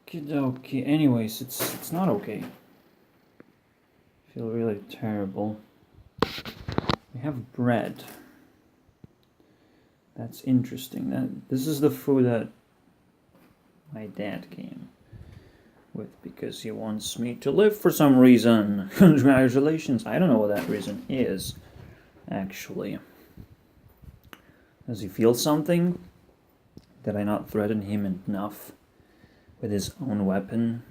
Okie dokie. Anyways, it's not okay. I feel really terrible. We have bread. That's interesting. This is the food that my dad came with because he wants me to live for some reason. Congratulations. I don't know what that reason is, actually. Does he feel something? Did I not threaten him enough with his own weapon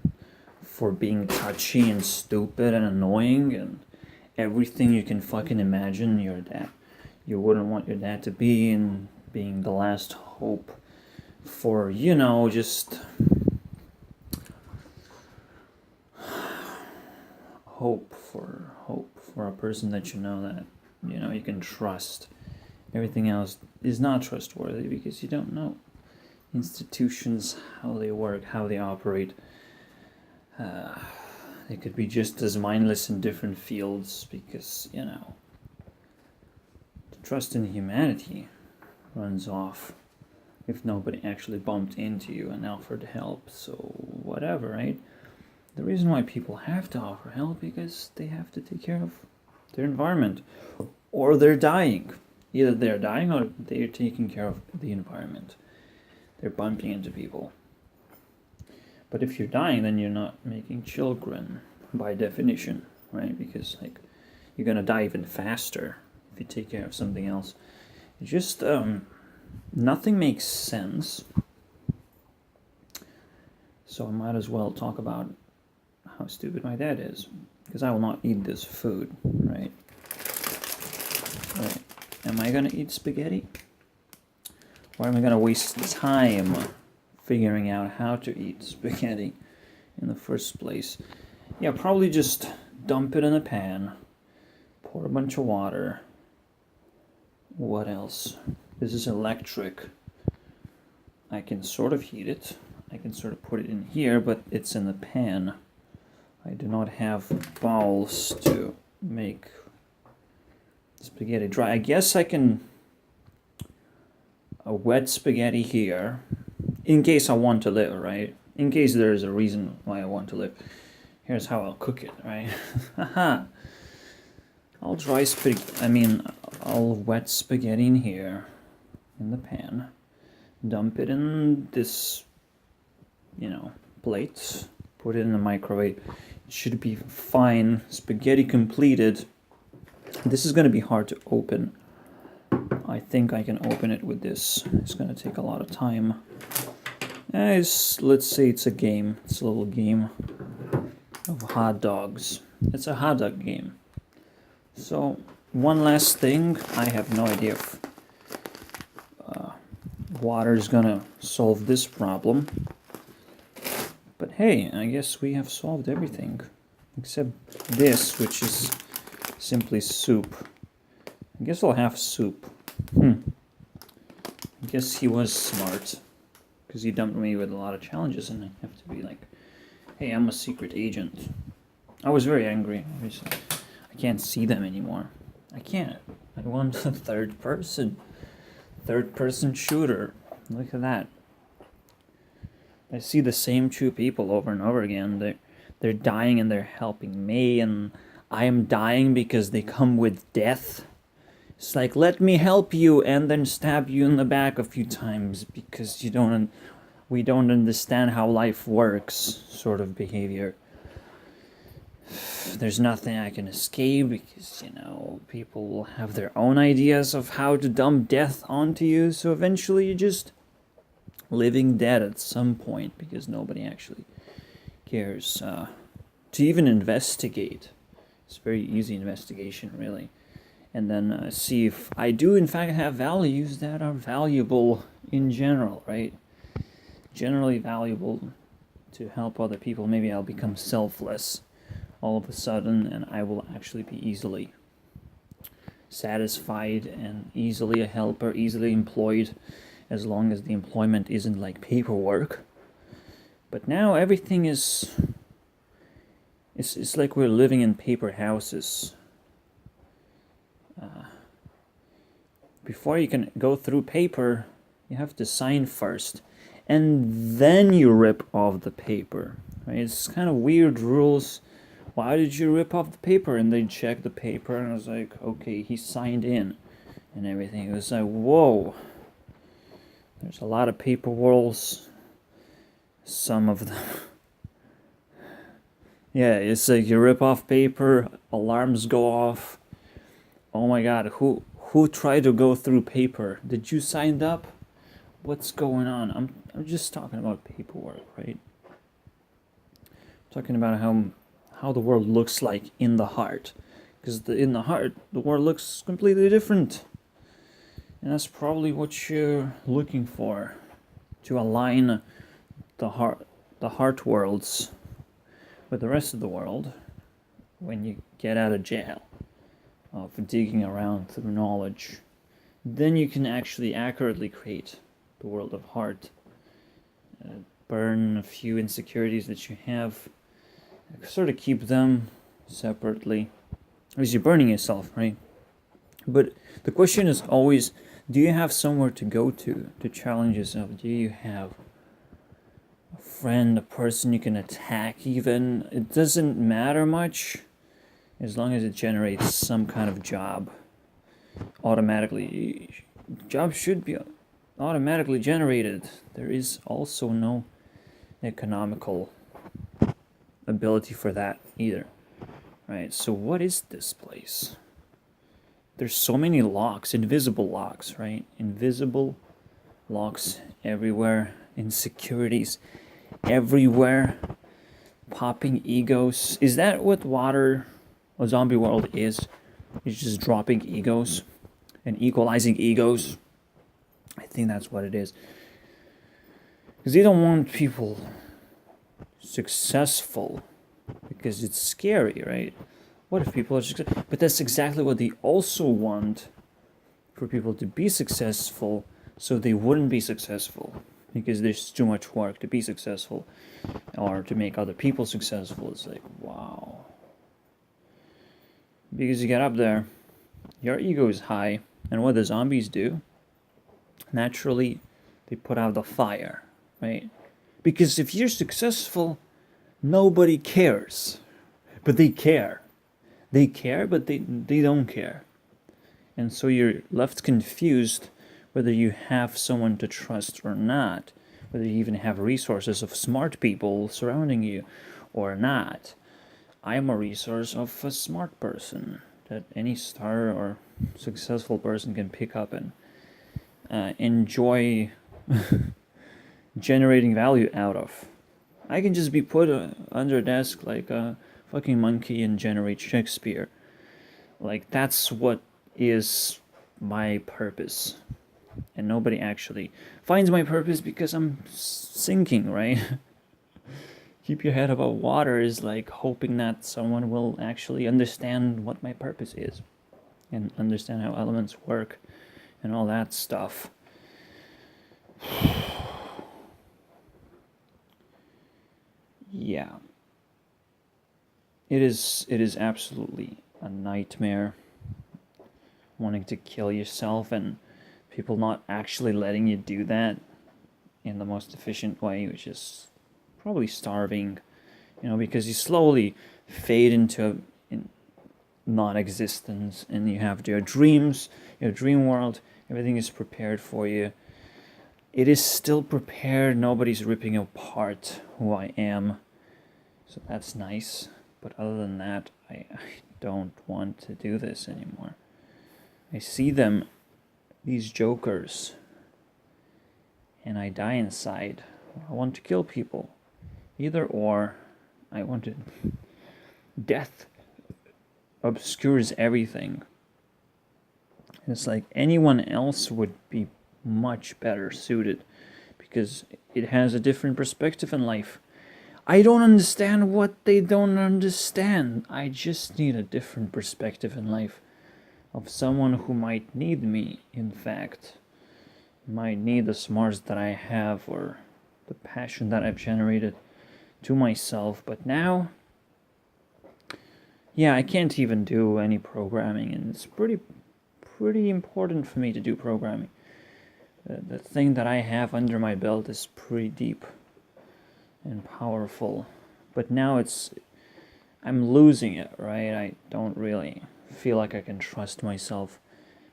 for being touchy and stupid and annoying and everything you can fucking imagine your dad you wouldn't want your dad to be, and being the last hope for, just hope for a person that that you can trust. Everything else is not trustworthy because you don't know institutions, how they work, how they operate. They could be just as mindless in different fields because, the trust in humanity runs off if nobody actually bumped into you and offered help. So whatever, right? The reason why people have to offer help because they have to take care of their environment, or they're dying. Either they're dying or they're taking care of the environment. They're bumping into people. But if you're dying, then you're not making children by definition, right? Because you're gonna die even faster if you take care of something else. It's just nothing makes sense. So I might as well talk about how stupid my dad is, because I will not eat this food, right? Right. Am I gonna eat spaghetti? Why am I gonna waste time figuring out how to eat spaghetti in the first place? Yeah, probably just dump it in a pan, pour a bunch of water. What else? This is electric. I can sort of heat it. I can sort of put it in here, but it's in the pan. I do not have bowls to make spaghetti dry. I guess I can a wet spaghetti here in case I want to live, right? In case there is a reason why I want to live. Here's how I'll cook it, right? Haha. I'll wet spaghetti in here in the pan. Dump it in this, plate. Put it in the microwave. It should be fine. Spaghetti completed. This is going to be hard to open. I think I can open it with this. It's going to take a lot of time. Let's say it's a game. It's a little game of hot dogs. It's a hot dog game. So, one last thing. I have no idea if water is going to solve this problem. But hey, I guess we have solved everything. Except this, which is simply soup. I guess I'll have soup. I guess he was smart. Because he dumped me with a lot of challenges and I have to be like, hey, I'm a secret agent. I was very angry. I can't see them anymore. I can't. I want a third person shooter. Look at that. I see the same two people over and over again. They're dying and they're helping me, and I am dying because they come with death. It's like, let me help you, and then stab you in the back a few times because we don't understand how life works, sort of behavior. There's nothing I can escape because, people will have their own ideas of how to dump death onto you, so eventually you're just living dead at some point because nobody actually cares to even investigate. It's very easy investigation, really. And then see if I do in fact have values that are valuable in general, right? Generally valuable to help other people. Maybe I'll become selfless all of a sudden and I will actually be easily satisfied and easily a helper, easily employed, as long as the employment isn't like paperwork. But now everything is... It's like we're living in paper houses. Before you can go through paper, you have to sign first. and then you rip off the paper, right? It's kind of weird rules. Why did you rip off the paper? And they checked the paper, and I was like, okay, he signed in and everything. It was like, whoa, there's a lot of paper walls. Some of them. Yeah, it's like you rip off paper, alarms go off. Oh my god, who tried to go through paper? Did you sign up? What's going on? I'm just talking about paperwork, right? Talking about how the world looks like in the heart. Because in the heart, the world looks completely different. And that's probably what you're looking for. To align the heart worlds with the rest of the world when you get out of jail of digging around through knowledge. Then you can actually accurately create the world of heart. Burn a few insecurities that you have. Sort of keep them separately. Because you're burning yourself, right? But the question is always, do you have somewhere to go to challenge yourself? Do you have a friend, a person you can attack even? It doesn't matter much as long as it generates some kind of job automatically. Jobs should be automatically generated. There is also no economical ability for that either. Right, so what is this place? There's so many locks, invisible locks, right? Invisible locks everywhere, insecurities everywhere, popping egos. Is that what a zombie world is? It's just dropping egos and equalizing egos. I think that's what it is. Because they don't want people successful because it's scary, right? What if people are successful? But that's exactly what they also want, for people to be successful so they wouldn't be successful because there's too much work to be successful or to make other people successful. It's like, wow. Because you get up there, your ego is high, and what the zombies do, naturally, they put out the fire, right? Because if you're successful, nobody cares. But they care. They care, but they don't care. And so you're left confused whether you have someone to trust or not, whether you even have resources of smart people surrounding you or not. I am a resource of a smart person that any star or successful person can pick up and enjoy generating value out of. I can just be put under a desk like a fucking monkey and generate Shakespeare. Like, that's what is my purpose. And nobody actually finds my purpose because I'm sinking, right? Keep your head above water is like hoping that someone will actually understand what my purpose is and understand how elements work and all that stuff. Yeah. It is absolutely a nightmare wanting to kill yourself and people not actually letting you do that in the most efficient way, which is probably starving, because you slowly fade into non-existence and you have your dreams, your dream world, everything is prepared for you. It is still prepared, nobody's ripping apart who I am, so that's nice. But other than that, I don't want to do this anymore. I see them, these jokers, and I die inside. I want to kill people. Either or, I want to... Death obscures everything. It's like anyone else would be much better suited because it has a different perspective in life. I don't understand what they don't understand. I just need a different perspective in life of someone who might need me, in fact. Might need the smarts that I have or the passion that I've generated to myself. But now, yeah, I can't even do any programming, and it's pretty important for me to do programming. the thing that I have under my belt is pretty deep and powerful, but now I'm losing it, right? I don't really feel like I can trust myself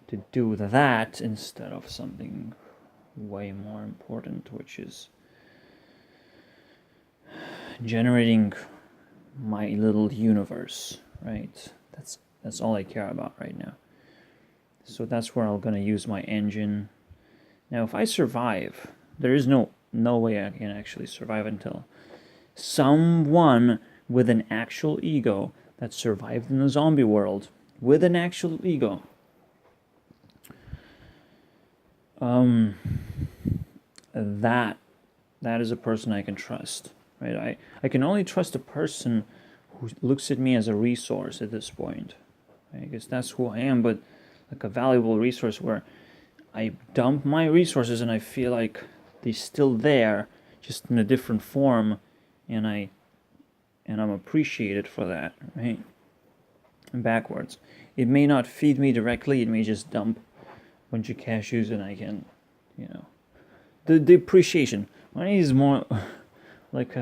to do that instead of something way more important, which is generating my little universe, right? That's all I care about right now. So that's where I'm gonna use my engine. Now, if I survive, there is no way I can actually survive until someone with an actual ego that survived in the zombie world with an actual ego that is a person I can trust, right? I can only trust a person who looks at me as a resource at this point, right? Because that's who I am, but like a valuable resource where I dump my resources and I feel like they're still there, just in a different form, and I'm appreciated for that, right? And backwards. It may not feed me directly, it may just dump a bunch of cashews and I can, the appreciation. Money is more like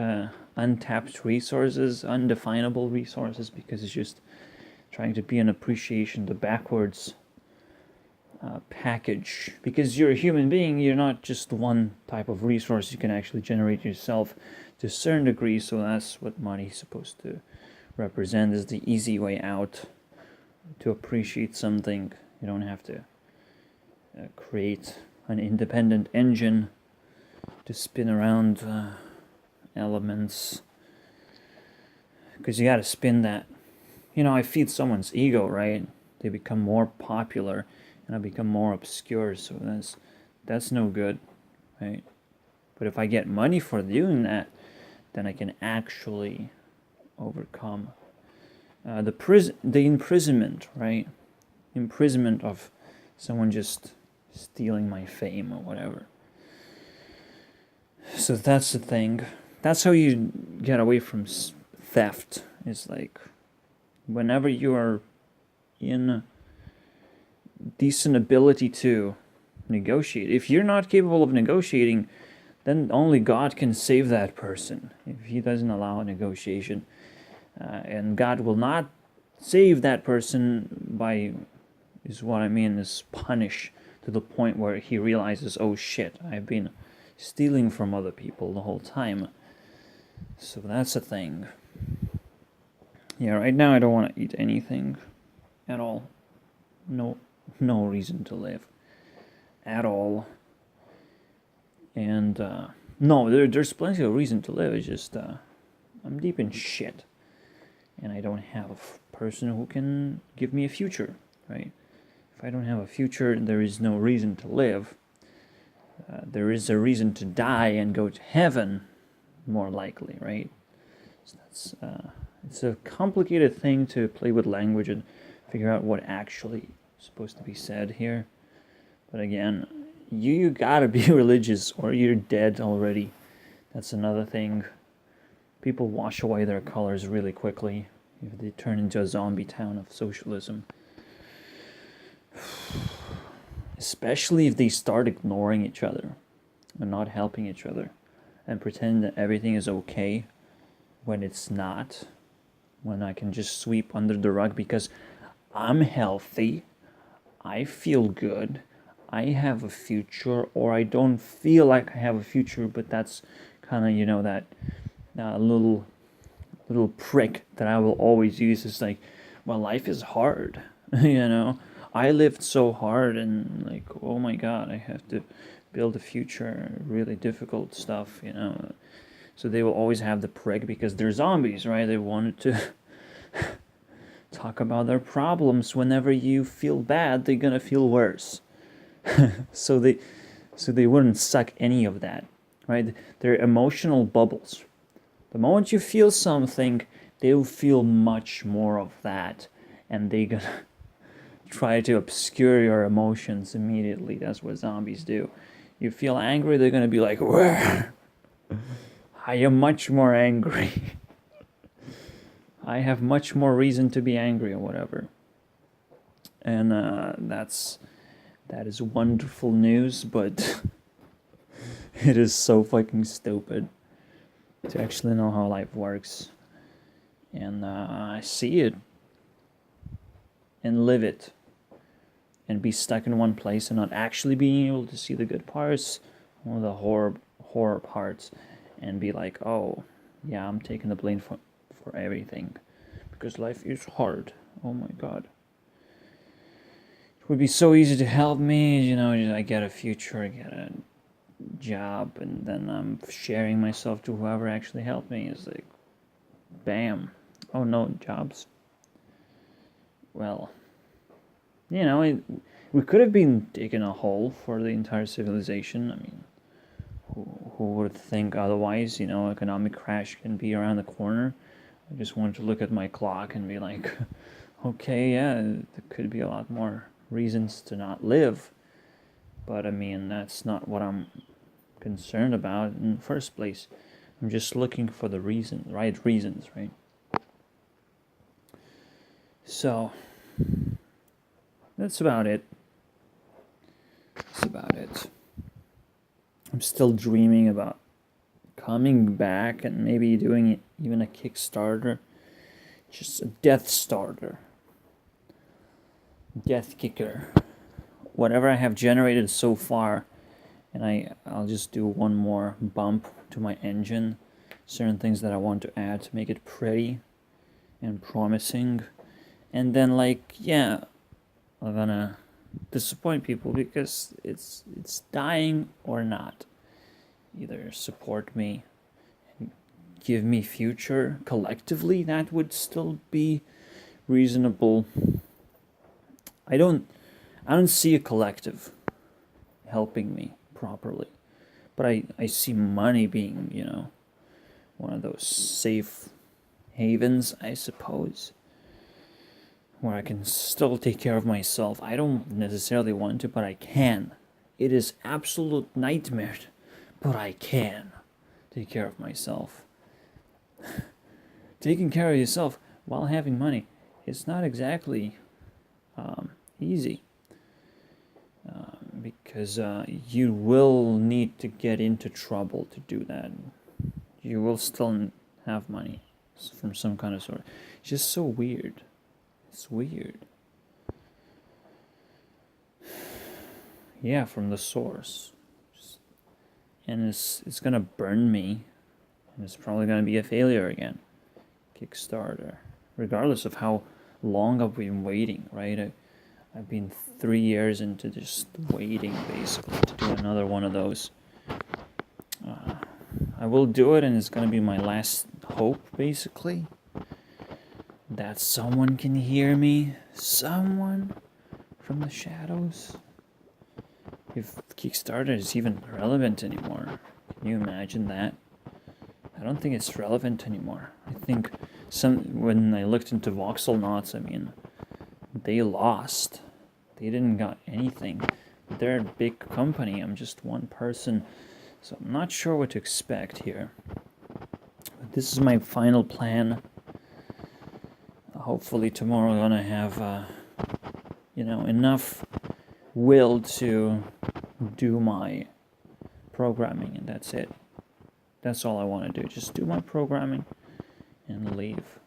untapped resources, undefinable resources, because it's just trying to be an appreciation, the backwards package. Because you're a human being, you're not just one type of resource. You can actually generate yourself to a certain degree, so that's what money is supposed to represent, is the easy way out to appreciate something. You don't have to create an independent engine to spin around elements, because you got to spin that. I feed someone's ego, right? They become more popular and I become more obscure, so that's no good, right? But if I get money for doing that, then I can actually overcome the imprisonment, right? Imprisonment of someone just stealing my fame or whatever. So that's the thing. That's how you get away from theft. It's like whenever you are in decent ability to negotiate. If you're not capable of negotiating, then only God can save that person. If he doesn't allow a negotiation, and God will not save that person is punish to the point where he realizes, oh shit, I've been stealing from other people the whole time. So that's a thing. Yeah, right now I don't want to eat anything at all. No reason to live at all. And no, there's plenty of reason to live. It's just I'm deep in shit, and I don't have a person who can give me a future, right? If I don't have a future, there is no reason to live. There is a reason to die and go to heaven, more likely, right? So that's it's a complicated thing to play with language and figure out what actually is supposed to be said here. But again, you gotta be religious or you're dead already. That's another thing. People wash away their colors really quickly if they turn into a zombie town of socialism. Especially if they start ignoring each other and not helping each other and pretend that everything is okay when it's not. When I can just sweep under the rug because I'm healthy, I feel good, I have a future, or I don't feel like I have a future, but that's kind of, that little prick that I will always use is like, well, life is hard, I lived so hard and like, oh my God, I have to build a future, really difficult stuff, So they will always have the prick because they're zombies, right? They wanted to talk about their problems. Whenever you feel bad, they're gonna feel worse. So they wouldn't suck any of that, right? They're emotional bubbles. The moment you feel something, they will feel much more of that, and they're gonna try to obscure your emotions immediately. That's what zombies do. You feel angry, they're gonna be like, where? I am much more angry. I have much more reason to be angry or whatever. And that's That is wonderful news, but it is so fucking stupid to actually know how life works. And I see it and live it and be stuck in one place and not actually being able to see the good parts or the horror parts and be like, oh, yeah, I'm taking the blame for everything because life is hard. Oh my god. It would be so easy to help me, you know, I get a future, I get a job, and then I'm sharing myself to whoever actually helped me. It's like, bam. Oh no, jobs. Well, you know, we could have been digging a hole for the entire civilization. I mean, who would think otherwise? You know, economic crash can be around the corner. I just wanted to look at my clock and be like, okay, yeah, there could be a lot more reasons to not live. But I mean, that's not what I'm concerned about in the first place. I'm just looking for the right reasons, right? So, that's about it. That's about it. I'm still dreaming about coming back and maybe doing even a Kickstarter. Just a death starter. Death kicker. Whatever I have generated so far, and I'll just do one more bump to my engine. Certain things that I want to add to make it pretty and promising. And then, like, yeah, I'm gonna disappoint people because it's dying or not. Either support me and give me future collectively, that would still be reasonable. I don't see a collective helping me properly, but I see money being, you know, one of those safe havens, I suppose, where I can still take care of myself. I don't necessarily want to, but I can. It is absolute nightmare, but I can take care of myself. Taking care of yourself while having money, it's not exactly easy. Because you will need to get into trouble to do that. You will still have money from some kind of sort. It's just so weird. It's weird. Yeah, from the source. And it's gonna burn me. And it's probably gonna be a failure again. Kickstarter. Regardless of how long I've been waiting, right? I've been 3 years into just waiting, basically, to do another one of those. I will do it, and it's going to be my last hope, basically. That someone can hear me. Someone from the shadows. If Kickstarter is even relevant anymore. Can you imagine that? I don't think it's relevant anymore. I think when I looked into voxel knots, I mean, they lost. They didn't got anything. They're a big company. I'm just one person. So I'm not sure what to expect here. But this is my final plan. Hopefully tomorrow I'm gonna have, enough will to do my programming, and that's it. That's all I want to do. Just do my programming and leave.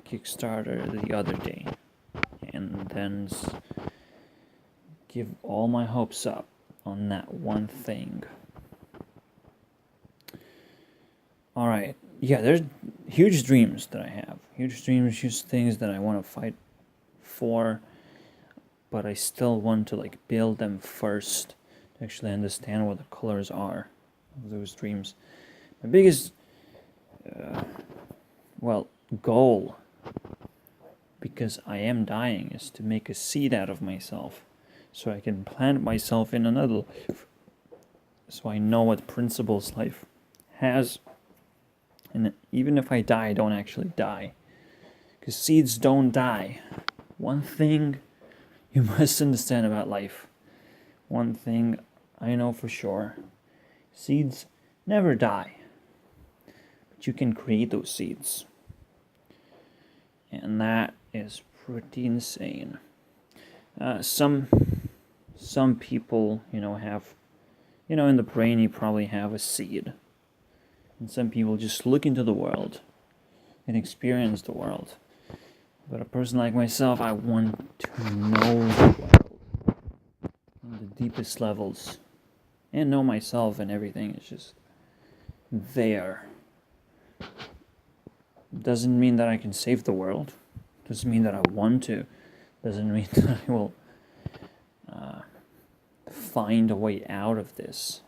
Kickstarter the other day. And then give all my hopes up on that one thing. Alright, yeah, there's huge dreams that I have. Huge dreams, huge things that I want to fight for. But I still want to build them first to actually understand what the colors are of those dreams. My biggest, goal, because I am dying, is to make a seed out of myself so I can plant myself in another life, so I know what principles life has, and even if I die, I don't actually die, because seeds don't die. One thing you must understand about life, one thing I know for sure, seeds never die, but you can create those seeds. And that is pretty insane. Some people, have, in the brain you probably have a seed. And some people just look into the world and experience the world. But a person like myself, I want to know the world on the deepest levels. And know myself, and everything is just there. Doesn't mean that I can save the world. Doesn't mean that I want to. Doesn't mean that I will find a way out of this.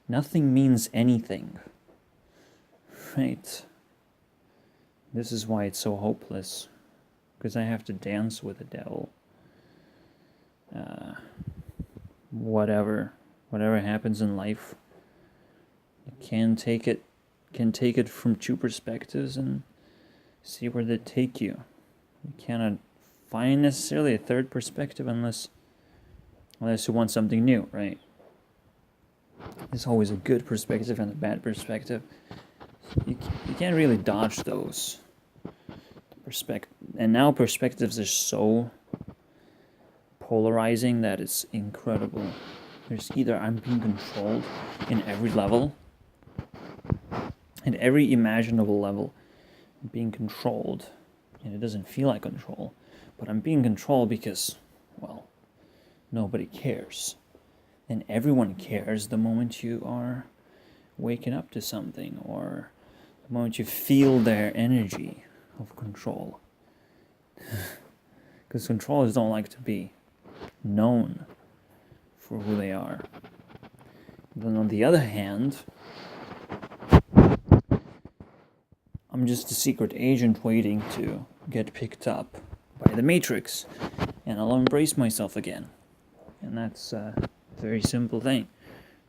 Nothing means anything. Right? This is why it's so hopeless. Because I have to dance with the devil. Whatever happens in life, you can take it from two perspectives and see where they take you. You cannot find necessarily a third perspective unless you want something new, right? There's always a good perspective and a bad perspective. You can't really dodge those. And now perspectives are so polarizing that it's incredible. There's either I'm being controlled in every level, in every imaginable level, I'm being controlled, and it doesn't feel like control, but I'm being controlled because, well, nobody cares. And everyone cares the moment you are waking up to something, or the moment you feel their energy of control. Because controllers don't like to be known for who they are. Then on the other hand, I'm just a secret agent waiting to get picked up by the Matrix, and I'll embrace myself again. And that's a very simple thing,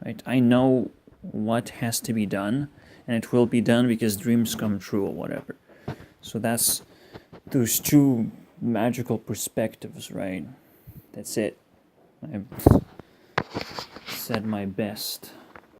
right? I know what has to be done, and it will be done because dreams come true or whatever. So that's those two magical perspectives, right? That's it. I've said my best.